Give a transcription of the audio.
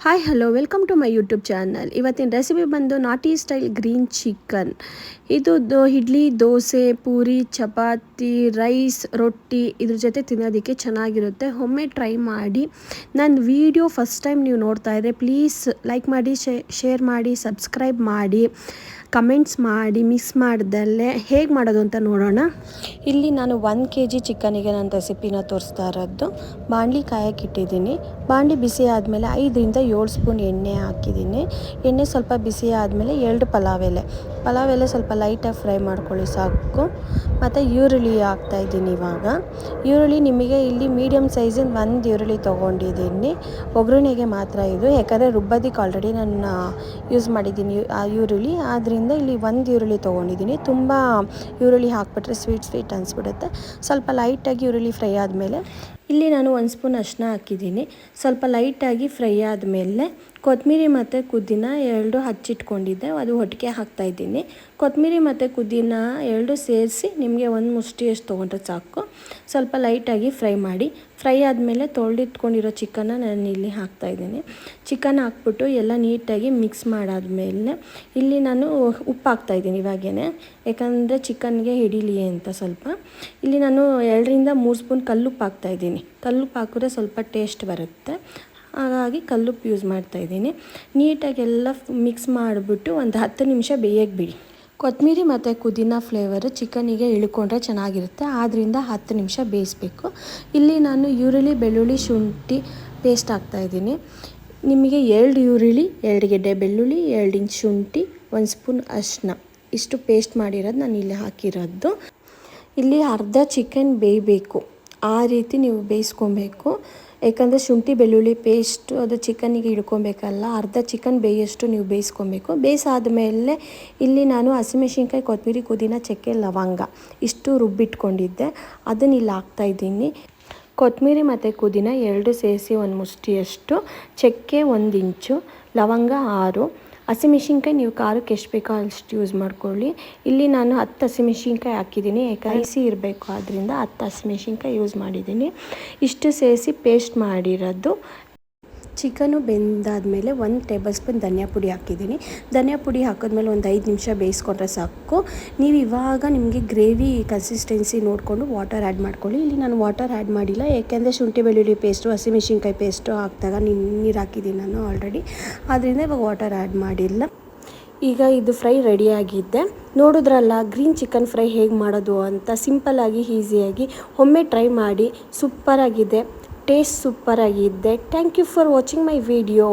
Hi hello welcome to my YouTube channel. ಇವತ್ತಿನ recipe ಬಂದು ನಾಟಿ ಸ್ಟೈಲ್ ಗ್ರೀನ್ ಚಿಕನ್. ಇದು ಇಡ್ಲಿ, ದೋಸೆ, ಪೂರಿ, ಚಪಾತಿ, ರೈಸ್, ರೊಟ್ಟಿ ಇದ್ರ ಜೊತೆ ತಿನ್ನೋದಕ್ಕೆ ಚೆನ್ನಾಗಿರುತ್ತೆ. ಒಮ್ಮೆ ಟ್ರೈ ಮಾಡಿ. ನನ್ನ ವಿಡಿಯೋ ಫಸ್ಟ್ ಟೈಮ್ ನೀವು ನೋಡ್ತಾ ಇದ್ದರೆ ಪ್ಲೀಸ್ ಲೈಕ್ ಮಾಡಿ, ಶೇರ್ ಮಾಡಿ, ಸಬ್ಸ್ಕ್ರೈಬ್ ಮಾಡಿ, ಕಮೆಂಟ್ಸ್ ಮಾಡಿ, ಮಿಸ್ ಮಾಡ್ದಲ್ಲೇ ಹೇಗೆ ಮಾಡೋದು ಅಂತ ನೋಡೋಣ. ಇಲ್ಲಿ ನಾನು 1 kg ಚಿಕನಿಗೆ ನಾನು ರೆಸಿಪಿನ ತೋರಿಸ್ತಾ ಇರೋದು. ಬಾಣಲಿ ಕಾಯಕ್ಕೆ ಇಟ್ಟಿದ್ದೀನಿ. ಬಾಣಲಿ ಬಿಸಿ ಆದಮೇಲೆ 5ರಿಂದ 7 ಸ್ಪೂನ್ ಎಣ್ಣೆ ಹಾಕಿದ್ದೀನಿ. ಎಣ್ಣೆ ಸ್ವಲ್ಪ ಬಿಸಿ ಆದಮೇಲೆ 2 ಪಲಾವ್ ಎಲೆ ಸ್ವಲ್ಪ ಲೈಟಾಗಿ ಫ್ರೈ ಮಾಡ್ಕೊಳ್ಳಿ ಸಾಕು. ಮತ್ತು ಈರುಳ್ಳಿ ಹಾಕ್ತಾಯಿದ್ದೀನಿ. ಇವಾಗ ಈರುಳ್ಳಿ ನಿಮಗೆ ಇಲ್ಲಿ ಮೀಡಿಯಮ್ ಸೈಜಿನ 1 ಈರುಳ್ಳಿ ತೊಗೊಂಡಿದ್ದೀನಿ. ಒಗ್ಗರಣೆಗೆ ಮಾತ್ರ ಇದು, ಯಾಕಂದರೆ ರುಬ್ಬೋದಕ್ಕೆ ಆಲ್ರೆಡಿ ನಾನು ಯೂಸ್ ಮಾಡಿದ್ದೀನಿ ಆ ಈರುಳ್ಳಿ. ಆದ್ದರಿಂದ ಇಲ್ಲಿ 1 ಈರುಳ್ಳಿ ತೊಗೊಂಡಿದ್ದೀನಿ. ತುಂಬ ಈರುಳ್ಳಿ ಹಾಕ್ಬಿಟ್ರೆ ಸ್ವೀಟ್ ಅನಿಸ್ಬಿಡುತ್ತೆ. ಸ್ವಲ್ಪ ಲೈಟಾಗಿ ಈರುಳ್ಳಿ ಫ್ರೈ ಆದಮೇಲೆ ಇಲ್ಲಿ ನಾನು 1 ಸ್ಪೂನ್ ಅರಿಶಿನ ಹಾಕಿದ್ದೀನಿ. ಸ್ವಲ್ಪ ಲೈಟಾಗಿ ಫ್ರೈ ಆದಮೇಲೆ ಕೊತ್ತಂಬರಿ ಮತ್ತು ಪುದೀನ 2 ಹಚ್ಚಿಟ್ಕೊಂಡಿದ್ದೆ, ಅದು ಒಟ್ಟಿಗೆ ಹಾಕ್ತಾಯಿದ್ದೀನಿ. ಕೊತ್ತಂಬರಿ ಮತ್ತು ಪುದೀನ 2 ಸೇರಿಸಿ ನಿಮಗೆ 1 ಮುಷ್ಟಿಯಷ್ಟು ತೊಗೊಂಡ್ರೆ ಸಾಕು. ಸ್ವಲ್ಪ ಲೈಟಾಗಿ ಫ್ರೈ ಮಾಡಿ. ಫ್ರೈ ಆದಮೇಲೆ ತೊಳೆದಿಟ್ಕೊಂಡಿರೋ ಚಿಕನ್ನ ನಾನು ಇಲ್ಲಿ ಹಾಕ್ತಾಯಿದ್ದೀನಿ. ಚಿಕನ್ ಹಾಕ್ಬಿಟ್ಟು ಎಲ್ಲ ನೀಟಾಗಿ ಮಿಕ್ಸ್ ಮಾಡಾದಮೇಲೆ ಇಲ್ಲಿ ನಾನು ಉಪ್ಪು ಹಾಕ್ತಾಯಿದ್ದೀನಿ ಇವಾಗೇ, ಯಾಕಂದರೆ ಚಿಕನ್ಗೆ ಹಿಡೀಲಿ ಅಂತ ಸ್ವಲ್ಪ. ಇಲ್ಲಿ ನಾನು 2ರಿಂದ 3 ಸ್ಪೂನ್ ಕಲ್ಲುಪ್ಪು ಹಾಕ್ತಾಯಿದ್ದೀನಿ. ಕಲ್ಲುಪ್ಪು ಹಾಕಿದ್ರೆ ಸ್ವಲ್ಪ ಟೇಸ್ಟ್ ಬರುತ್ತೆ, ಹಾಗಾಗಿ ಕಲ್ಲುಪ್ಪು ಯೂಸ್ ಮಾಡ್ತಾಯಿದ್ದೀನಿ. ನೀಟಾಗಿ ಎಲ್ಲ ಮಿಕ್ಸ್ ಮಾಡಿಬಿಟ್ಟು ಒಂದು 10 ನಿಮಿಷ ಬೇಯಕ್ಕೆ ಬಿಡಿ. ಕೊತ್ತಂಬರಿ ಮತ್ತು ಪುದೀನ ಫ್ಲೇವರು ಚಿಕನಿಗೆ ಇಳ್ಕೊಂಡ್ರೆ ಚೆನ್ನಾಗಿರುತ್ತೆ, ಆದ್ದರಿಂದ 10 ನಿಮಿಷ ಬೇಯಿಸಬೇಕು. ಇಲ್ಲಿ ನಾನು ಈರುಳ್ಳಿ, ಬೆಳ್ಳುಳ್ಳಿ, ಶುಂಠಿ ಪೇಸ್ಟ್ ಹಾಕ್ತಾಯಿದ್ದೀನಿ. ನಿಮಗೆ 2 ಈರುಳ್ಳಿ, 2 ಗೆಡ್ಡೆ ಬೆಳ್ಳುಳ್ಳಿ, 2 ಇಂಚ್ ಶುಂಠಿ, 1 ಸ್ಪೂನ್ ಅರಿಶಿನ ಇಷ್ಟು ಪೇಸ್ಟ್ ಮಾಡಿರೋದು ನಾನು ಇಲ್ಲಿ ಹಾಕಿರೋದು. ಇಲ್ಲಿ ಅರ್ಧ ಚಿಕನ್ ಬೇಯಬೇಕು, ಆ ರೀತಿ ನೀವು ಬೇಯಿಸ್ಕೊಬೇಕು. ಯಾಕಂದರೆ ಶುಂಠಿ ಬೆಳ್ಳುಳ್ಳಿ ಪೇಸ್ಟು ಅದು ಚಿಕನ್ನಿಗೆ ಹಿಡ್ಕೊಬೇಕಲ್ಲ, ಅರ್ಧ ಚಿಕನ್ ಬೇಯೋಷ್ಟು ನೀವು ಬೇಯಿಸ್ಕೊಬೇಕು. ಬೇಯಿಸಾದ್ಮೇಲೆ ಇಲ್ಲಿ ನಾನು ಹಸಿಮೆಣ್ಸಿನ್ಕಾಯಿ, ಕೊತ್ತಂಬರಿ, ಪುದೀನ, ಚಕ್ಕೆ, ಲವಂಗ ಇಷ್ಟು ರುಬ್ಬಿಟ್ಕೊಂಡಿದ್ದೆ, ಅದನ್ನು ಇಲ್ಲಿ ಹಾಕ್ತಾಯಿದ್ದೀನಿ. ಕೊತ್ತಂಬರಿ ಮತ್ತು ಪುದೀನ 2 ಸೇರಿಸಿ 1 ಮುಷ್ಟಿಯಷ್ಟು, ಚಕ್ಕೆ 1 ಇಂಚು, ಲವಂಗ 6, ಹಸಿಮೆಣ್ಸಿನ್ಕಾಯಿ ನೀವು ಖಾರಕ್ಕೆ ಎಷ್ಟು ಬೇಕೋ ಅಷ್ಟು ಯೂಸ್ ಮಾಡ್ಕೊಳ್ಳಿ. ಇಲ್ಲಿ ನಾನು 10 ಹಸಿಮೆಣ್ಸಿನ್ಕಾಯಿ ಹಾಕಿದ್ದೀನಿ, ಯಾಕಂದರೆ ಹಸಿ ಇರಬೇಕು, ಆದ್ದರಿಂದ 10 ಹಸಿಮೆಣ್ಸಿನ್ಕಾಯಿ ಯೂಸ್ ಮಾಡಿದ್ದೀನಿ. ಇಷ್ಟು ಸೇರಿಸಿ ಪೇಸ್ಟ್ ಮಾಡಿರೋದು. ಚಿಕನು ಬೆಂದಾದಮೇಲೆ 1 ಟೇಬಲ್ ಸ್ಪೂನ್ ಧನಿಯಾ ಪುಡಿ ಹಾಕಿದ್ದೀನಿ. ಧನಿಯಾ ಪುಡಿ ಹಾಕಿದ್ಮೇಲೆ ಒಂದು 5 ನಿಮಿಷ ಬೇಯಿಸ್ಕೊಂಡ್ರೆ ಸಾಕು. ನೀವು ಇವಾಗ ನಿಮಗೆ ಗ್ರೇವಿ ಕನ್ಸಿಸ್ಟೆನ್ಸಿ ನೋಡಿಕೊಂಡು ವಾಟರ್ ಆ್ಯಡ್ ಮಾಡ್ಕೊಳ್ಳಿ. ಇಲ್ಲಿ ನಾನು ವಾಟರ್ ಆ್ಯಡ್ ಮಾಡಿಲ್ಲ, ಏಕೆಂದರೆ ಶುಂಠಿ ಬೆಳ್ಳುಳ್ಳಿ ಪೇಸ್ಟು, ಹಸಿಮೆಣ್ಸಿನ್ಕಾಯಿ ಪೇಸ್ಟು ಹಾಕಿದಾಗ ನೀರು ಹಾಕಿದ್ದೀನಿ ನಾನು ಆಲ್ರೆಡಿ, ಆದ್ದರಿಂದ ಇವಾಗ ವಾಟರ್ ಆ್ಯಡ್ ಮಾಡಿಲ್ಲ. ಈಗ ಇದು ಫ್ರೈ ರೆಡಿಯಾಗಿದ್ದೆ. ನೋಡಿದ್ರಲ್ಲ ಗ್ರೀನ್ ಚಿಕನ್ ಫ್ರೈ ಹೇಗೆ ಮಾಡೋದು ಅಂತ, ಸಿಂಪಲ್ಲಾಗಿ ಈಸಿಯಾಗಿ. ಒಮ್ಮೆ ಟ್ರೈ ಮಾಡಿ, ಸೂಪರಾಗಿದೆ, ಟೇಸ್ಟ್ ಸೂಪರಾಗಿದೆ. Thank you for watching my video.